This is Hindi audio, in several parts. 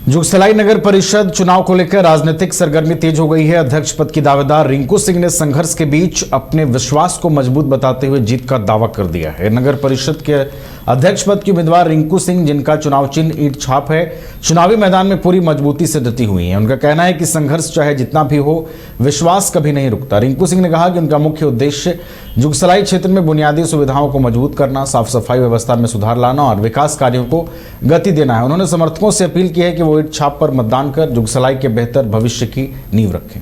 जुगसलाई नगर परिषद चुनाव को लेकर राजनीतिक सरगर्मी तेज हो गई है। अध्यक्ष पद की दावेदार रिंकू सिंह ने संघर्ष के बीच अपने विश्वास को मजबूत बताते हुए जीत का दावा कर दिया है। नगर परिषद के अध्यक्ष पद की उम्मीदवार रिंकू सिंह, जिनका चुनाव चिन्ह ईंट छाप है, चुनावी मैदान में पूरी मजबूती से डटी हुई हैं। उनका कहना है कि संघर्ष चाहे जितना भी हो, विश्वास कभी नहीं रुकता। रिंकू सिंह ने कहा कि उनका मुख्य उद्देश्य जुगसलाई क्षेत्र में बुनियादी सुविधाओं को मजबूत करना, साफ सफाई व्यवस्था में सुधार लाना और विकास कार्यों को गति देना है। उन्होंने समर्थकों से अपील की है कि वो ईंट छाप पर मतदान कर जुगसलाई के बेहतर भविष्य की नींव रखें।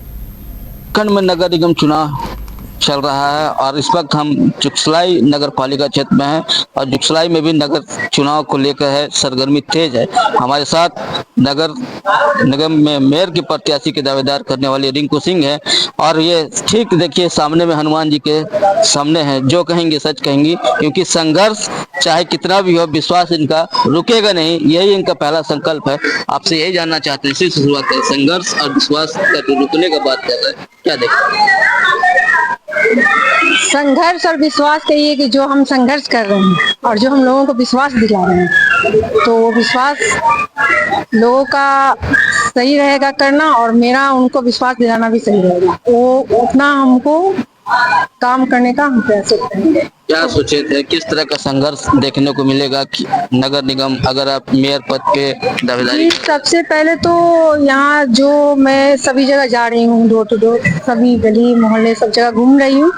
खंड में नगर निगम चुनाव चल रहा है और इस वक्त हम जुगसलाई नगर पालिका क्षेत्र में हैं और जुगसलाई में भी नगर चुनाव को लेकर है सरगर्मी तेज है। हमारे साथ नगर निगम में मेयर के प्रत्याशी के दावेदार करने वाले रिंकू सिंह है और ये ठीक देखिए सामने में हनुमान जी के सामने है, जो कहेंगे सच कहेंगी, क्योंकि संघर्ष चाहे कितना भी हो, विश्वास इनका रुकेगा नहीं, यही इनका पहला संकल्प है। आपसे यही जानना चाहते हैं, इसी से शुरुआत है, संघर्ष और विश्वास का जो रुकने का बात कर रहे हैं, क्या देखते संघर्ष और विश्वास कहिए कि जो हम संघर्ष कर रहे हैं और जो हम लोगों को विश्वास दिला रहे हैं, तो वो विश्वास लोगों का सही रहेगा करना और मेरा उनको विश्वास दिलाना भी सही रहेगा। वो उतना हमको काम करने का हम प्रयास करेंगे। क्या सोचे थे, किस तरह का संघर्ष देखने को मिलेगा कि नगर निगम अगर आप मेयर पद पे दावेदारी? सबसे पहले तो यहाँ जो मैं सभी जगह जा रही हूँ, डोर टू डोर, सभी गली मोहल्ले सब जगह घूम रही हूँ,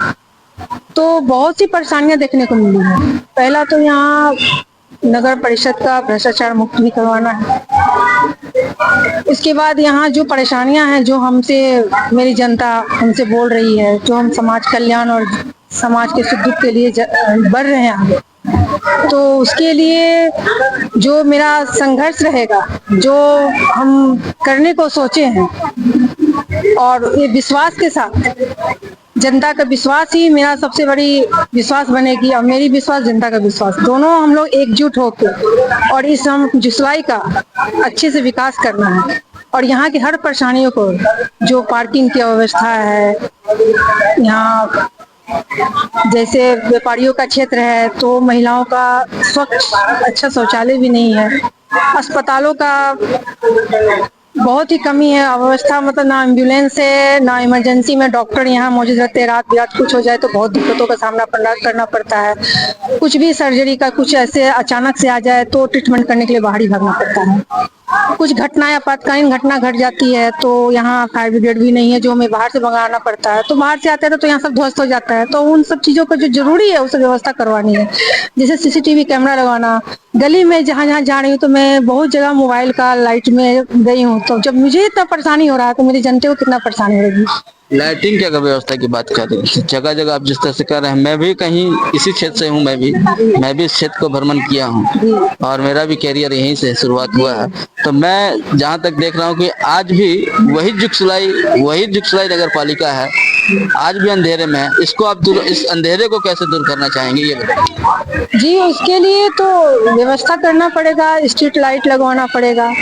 तो बहुत सी परेशानियां देखने को मिली है। पहला तो यहाँ नगर परिषद का भ्रष्टाचार मुक्त भी करवाना है। इसके बाद यहाँ जो परेशानियां हैं, जो हमसे मेरी जनता हमसे बोल रही है, जो हम समाज कल्याण और समाज के सुख दुख के लिए बढ़ रहे हैं आगे, तो उसके लिए जो मेरा संघर्ष रहेगा, जो हम करने को सोचे हैं, और ये विश्वास के साथ जनता का विश्वास ही मेरा सबसे बड़ी विश्वास बनेगी और मेरी विश्वास जनता का विश्वास, दोनों हम लोग एकजुट होकर और इस हम जुगसलाई का अच्छे से विकास करना है। और यहाँ की हर परेशानियों को, जो पार्किंग की व्यवस्था है, यहाँ जैसे व्यापारियों का क्षेत्र है तो महिलाओं का स्वच्छ अच्छा शौचालय भी नहीं है, अस्पतालों का बहुत ही कमी है अव्यवस्था, मतलब ना एम्बुलेंस है, ना इमरजेंसी में डॉक्टर यहाँ मौजूद रहते हैं। रात बिरात कुछ हो जाए तो बहुत दिक्कतों का सामना करना पड़ता है। कुछ भी सर्जरी का कुछ ऐसे अचानक से आ जाए तो ट्रीटमेंट करने के लिए बाहर ही भागना पड़ता है। कुछ घटनाएं, आपातकालीन घटना घट जाती है तो यहाँ फायर ब्रिगेड भी नहीं है, जो हमें बाहर से मंगाना पड़ता है, तो बाहर से आते हैं तो यहाँ सब ध्वस्त हो जाता है। तो उन सब चीजों का जो जरूरी है उसे व्यवस्था करवानी है, जैसे सीसीटीवी कैमरा लगाना। गली में जहाँ जहाँ जा रही हूँ तो मैं बहुत जगह मोबाइल का लाइट में गई हूँ, तो जब मुझे इतना परेशानी हो रहा है तो मेरी जनता को कितना परेशानी होगी। लाइटिंग क्या व्यवस्था की बात कर रहे हैं, जगह जगह आप जिस तरह से कर रहे हैं, मैं भी कहीं इसी क्षेत्र से हूँ, मैं भी इस क्षेत्र को भ्रमण किया हूँ और मेरा भी कैरियर यहीं से शुरुआत हुआ है। तो मैं जहाँ तक देख रहा हूँ कि आज भी वही जुगसलाई नगर पालिका है, आज भी अंधेरे में है। इसको आप इस अंधेरे को कैसे दूर करना चाहेंगे, ये बताइए। जी, उसके लिए तो व्यवस्था करना पड़ेगा, स्ट्रीट लाइट लगवाना पड़ेगा,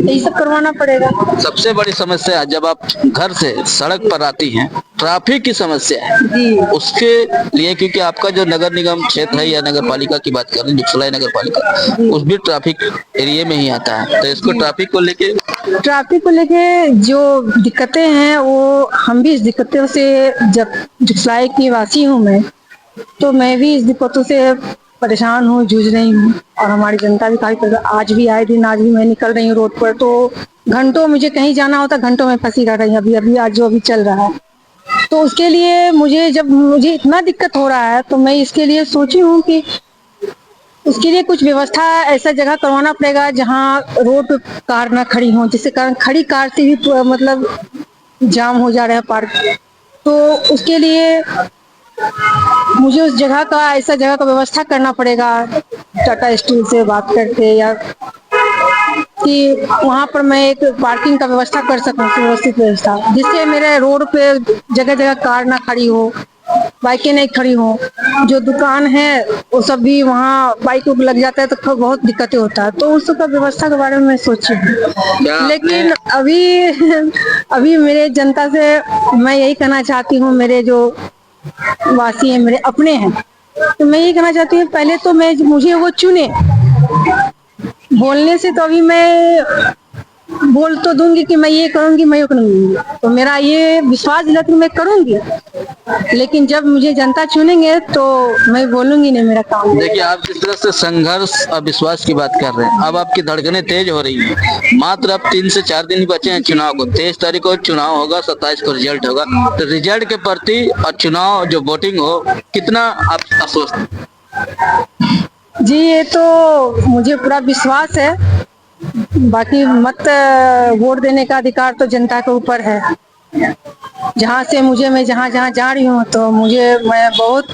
यही सब करवाना पड़ेगा। सबसे बड़ी समस्या जब आप घर से सड़क पर आती हैं, ट्रैफिक की समस्या है उसके लिए, क्योंकि आपका जो नगर निगम क्षेत्र है या नगर पालिका की बात करें, जुगसलाई नगर पालिका, उस भी ट्रैफिक एरिया में ही आता है, तो इसको ट्रैफिक को लेके जो दिक्कतें हैं, वो हम भी इस दिक्कतों से, जब जुगसलाई की वासी हूँ मैं, तो मैं भी इस दिक्कतों से परेशान हूँ, जूझ रही हूँ और हमारी जनता भी काफी। आज भी आए दिन, आज भी मैं निकल रही हूँ रोड पर तो घंटों मुझे कहीं जाना होता, घंटों में फंसी रह रही हूँ। अभी आज जो अभी चल रहा है, तो उसके लिए जब मुझे इतना दिक्कत हो रहा है तो मैं इसके लिए सोची हूँ कि उसके लिए कुछ व्यवस्था ऐसा जगह करवाना पड़ेगा जहाँ रोड पे कार ना खड़ी हो, जिससे कारण खड़ी कार से भी मतलब जाम हो जा रहा है पार्क। तो उसके लिए मुझे उस जगह का, ऐसा जगह का व्यवस्था करना पड़ेगा, टाटा स्टील से बात करके, या कि वहाँ पर मैं एक पार्किंग का व्यवस्था कर सकूं, व्यवस्थित व्यवस्था, जिससे मेरे रोड पे जगह जगह कार ना खड़ी हो, बाइकें नहीं खड़ी हो। जो दुकान है वो सब भी वहाँ बाइक लग जाता है तो बहुत दिक्कतें होता है, तो उस सब का व्यवस्था के बारे में मैं सोची हूँ। लेकिन अभी मेरे जनता से मैं यही कहना चाहती हूँ, मेरे जो वासी हैं, मेरे अपने हैं, तो मैं ये कहना चाहती हूँ, पहले तो मुझे वो चुने, बोलने से तो अभी मैं बोल तो दूंगी कि मैं ये करूंगी, मैं ये करूंगी, तो मेरा ये विश्वास दिला कि मैं करूंगी, लेकिन जब मुझे जनता चुनेंगे तो मैं बोलूंगी नहीं मेरा काम। देखिए, आप जिस तरह से संघर्ष और विश्वास की बात कर रहे हैं, अब आपकी धड़कनें तेज हो रही हैं। मात्र अब 3 से 4 दिन ही बचे हैं चुनाव को। 23 तारीख को चुनाव होगा, 27 को रिजल्ट होगा। तो रिजल्ट के प्रति और चुनाव जो वोटिंग हो, कितना आप आश्वस्त हैं? जी, ये तो मुझे पूरा विश्वास है। बाकी मत वोट देने का अधिकार तो जनता के ऊपर है। जहाँ से मैं जहाँ जा रही हूँ, तो मैं बहुत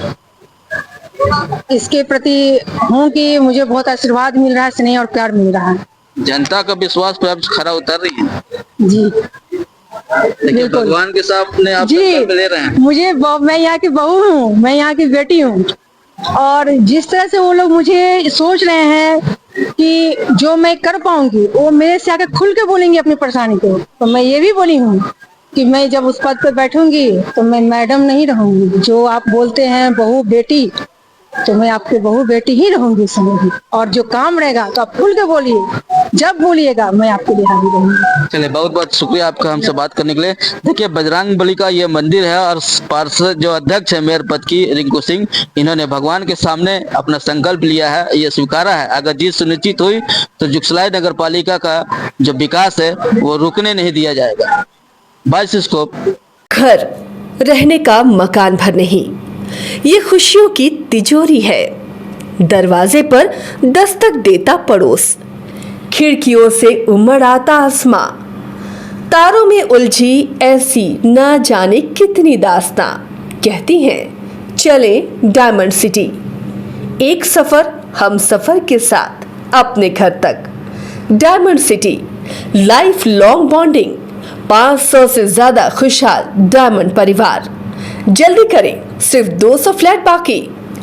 इसके प्रति हूँ कि मुझे बहुत आशीर्वाद मिल रहा है, स्नेह और प्यार मिल रहा है। जनता का विश्वास पर आप खरा उतर रही है। जी, देखिए, बिल्कुल। भगवान के सामने आप जी, संकल्प ले रहे हैं। मैं यहाँ की बहू हूँ, मैं यहाँ की बेटी हूँ, और जिस तरह से वो लोग मुझे सोच रहे हैं कि जो मैं कर पाऊंगी, वो मेरे से आके खुल के बोलेंगे अपनी परेशानी को, तो मैं ये भी बोली हूँ कि मैं जब उस पद पे बैठूंगी तो मैं मैडम नहीं रहूंगी। जो आप बोलते हैं बहू बेटी, तो मैं आपके बहू बेटी ही रहूंगी उस समय भी। और जो काम रहेगा तो आप खुल के बोलिए, जब बोलिएगा मैं आपके लिए हाजिर रहूंगी। चलिए, बहुत बहुत शुक्रिया आपका हमसे बात करने के लिए। देखिए, बजरंग बली का ये मंदिर है, और पार्षद जो अध्यक्ष है मेयर पद की रिंकू सिंह, इन्होंने भगवान के सामने अपना संकल्प लिया है, ये स्वीकारा है, अगर जीत सुनिश्चित हुई तो जुगसलाई नगर पालिका का जो विकास है वो रुकने नहीं दिया जाएगा। बाइस्कोप। घर रहने का मकान भर नहीं, ये खुशियों की तिजोरी है। दरवाजे पर दस्तक देता पड़ोस, खिड़कियों से उमड़ आता आसमां, तारों में उलझी ऐसी ना जाने कितनी दास्तां। कहती हैं चले डायमंड सिटी, एक सफर हम सफर के साथ अपने घर तक। Diamond city, life long bonding, 500 से ज्यादा खुशहाल डायमंड परिवार। जल्दी करें, सिर्फ 200 फ्लैट बाकी।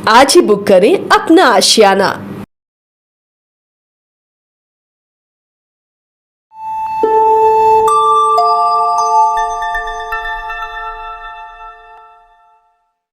आज ही बुक करें अपना आशियाना।